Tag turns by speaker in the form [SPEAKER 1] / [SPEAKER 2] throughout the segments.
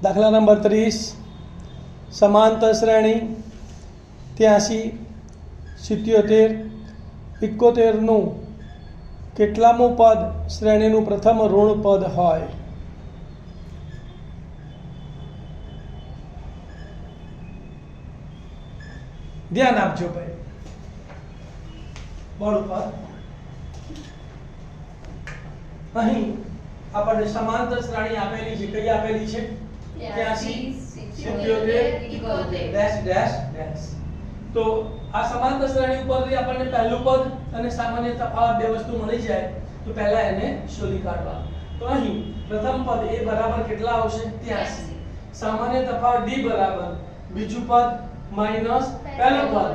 [SPEAKER 1] દાખલા નંબર 30 સમાંતર શ્રેણી 83 77 71 નું કેટલામું પદ શ્રેણીનું પ્રથમ ઋણ પદ હોય? ધ્યાન આપજો ભાઈ. બોર્ડ ઉપર અહીં આપણે સમાંતર શ્રેણી આપેલી છે. કઈ આપેલી છે? 83 77 ડેશ ડેશ ડેશ. તો આ સમાંતર શ્રેણી ઉપરથી આપણને પહેલું પદ અને સામાન્ય તફાવત બે વસ્તુ મળી જાય તો પહેલા એને શોધી કાઢવા. તો અહીં પ્રથમ પદ a બરાબર કેટલા આવશે? 83. સામાન્ય તફાવત d બરાબર બીજું પદ માઈનસ પહેલું પદ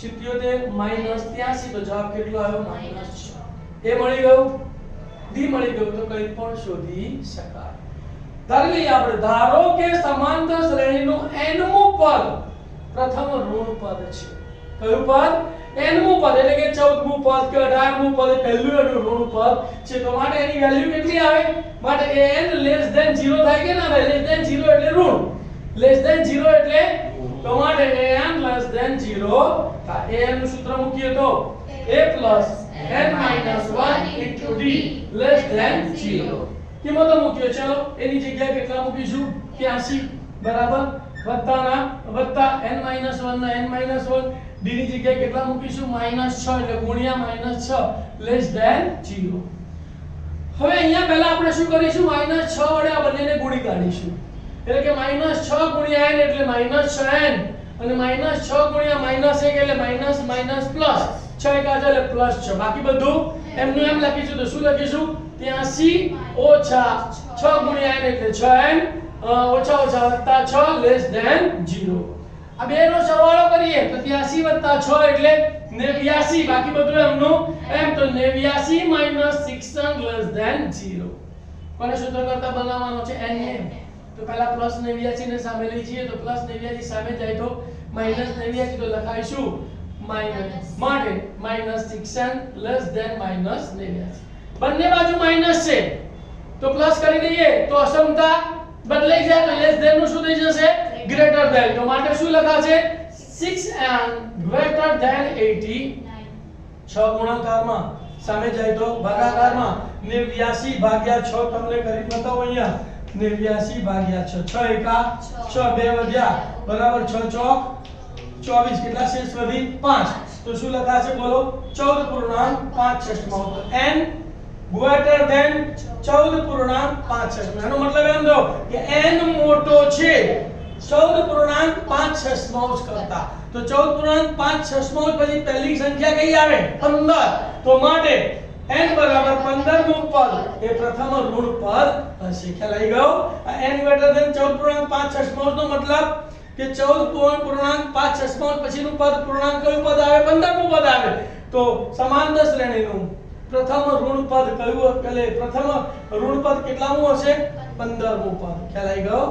[SPEAKER 1] 77 માઈનસ 83 તો જવાબ કેટલો આવ્યો? -6. a મળી ગયું, d મળી ગયું તો કંઈ પણ શોધી શકાય. ધારી લઈએ આપણે, ધારો કે સમાંતર શ્રેણીનું nમું પદ પ્રથમ ઋણ પદ છે. કયું પદ? nમું પદ એટલે કે 14મું પદ કે 18મું પદ પહેલું એનું ઋણ પદ છે. તો માટે એની વેલ્યુ કેટલી આવે? માટે n લેસ ધેન 0 થાય કે ના? લેસ ધેન 0 એટલે ઋણ, લેસ ધેન 0 એટલે તો માટે n લેસ ધેન 0 થાય. n નું સૂત્ર મૂકીએ તો a plus n minus 1 into d less than 0. કિંમતો મૂકીએ. ચલો એની જગ્યાએ કેટલા મૂકીશું? 83 બરાબર વત્તાના વત્તા n માઈનસ 1 ના n માઈનસ 1 d ની જગ્યાએ કેટલા મૂકીશું? -6 એટલે ગુણ્યા -6 લેસ ધેન 0. હવે અહીંયા પહેલા આપણે શું કરીશું? -6 વડે આ બંનેને ગુણી કાઢીશું. એટલે કે -6 ગુણ્યા n એટલે -6n અને -6 ગુણ્યા -1 એટલે માઈનસ માઈનસ પ્લસ 6 એકા એટલે પ્લસ 6. બાકી બધું એમનું એમ લખીશું. તો શું લખીશું? 83 ઓછા 6 ગુણ્યા n એટલે 6n ઓછા ઓછા વત્તા 6 લેસ ધેન 0. આ બે નો સરવાળો કરીએ તો 83 વત્તા 6 એટલે 89. બાકી બધું એમનું એમ તો 89 માઈનસ 6n લેસ ધેન 0. કોને સૂત્ર કરતા બનાવવાનો છે? n ને. તો પહેલા પ્લસ 89 ને સામે લઈ જઈએ તો પ્લસ 89 સામે જાય તો માઈનસ 89 તો લખાઈશું માઈનસ માટે minus 6n less than minus 89. બંને બાજુ માઈનસ છે તો પ્લસ કરી દઈએ તો અસમતા બદલાઈ જાય તો લેસ ધેન નું શું થઈ જશે? Greater than. તો માટે શું લખાશે? 6n greater than 89. 6 ગુણાકારમાં સામે જાય તો ભાગાકારમાં 89 ભાગ્યા 6 તમને કરી બતાવો અહીંયા 89 ભાગ્યા 6 6 એકા 6 બે વધ્યા બરાબર 6 ચોક 24 કેટલા શેષ વધી? 5. તો શું લખાશે બોલો? 14.5 તો n ગ્રેટર ધેન 14.5. એનો મતલબ એમ થયો કે n મોટો છે 14.5 કરતા. તો 14.5 પછી પહેલી સંખ્યા કઈ આવે? 15. તો માટે n બરાબર 15મું પદ એ પ્રથમ ઋણ પદ હશે. ખ્યાલ આવી ગયો? n ગ્રેટર ધેન 14.5 નો મતલબ કે 14.5 પછીનું પદ પૂર્ણાંક કયું પદ આવે? 15મું પદ આવે. તો સમાંતર શ્રેણીનું પ્રથમ ઋણ પદ કયું? એટલે પ્રથમ ઋણ પદ કેટલામું હશે? 15મું પદ. ખ્યાલ આવી ગયો?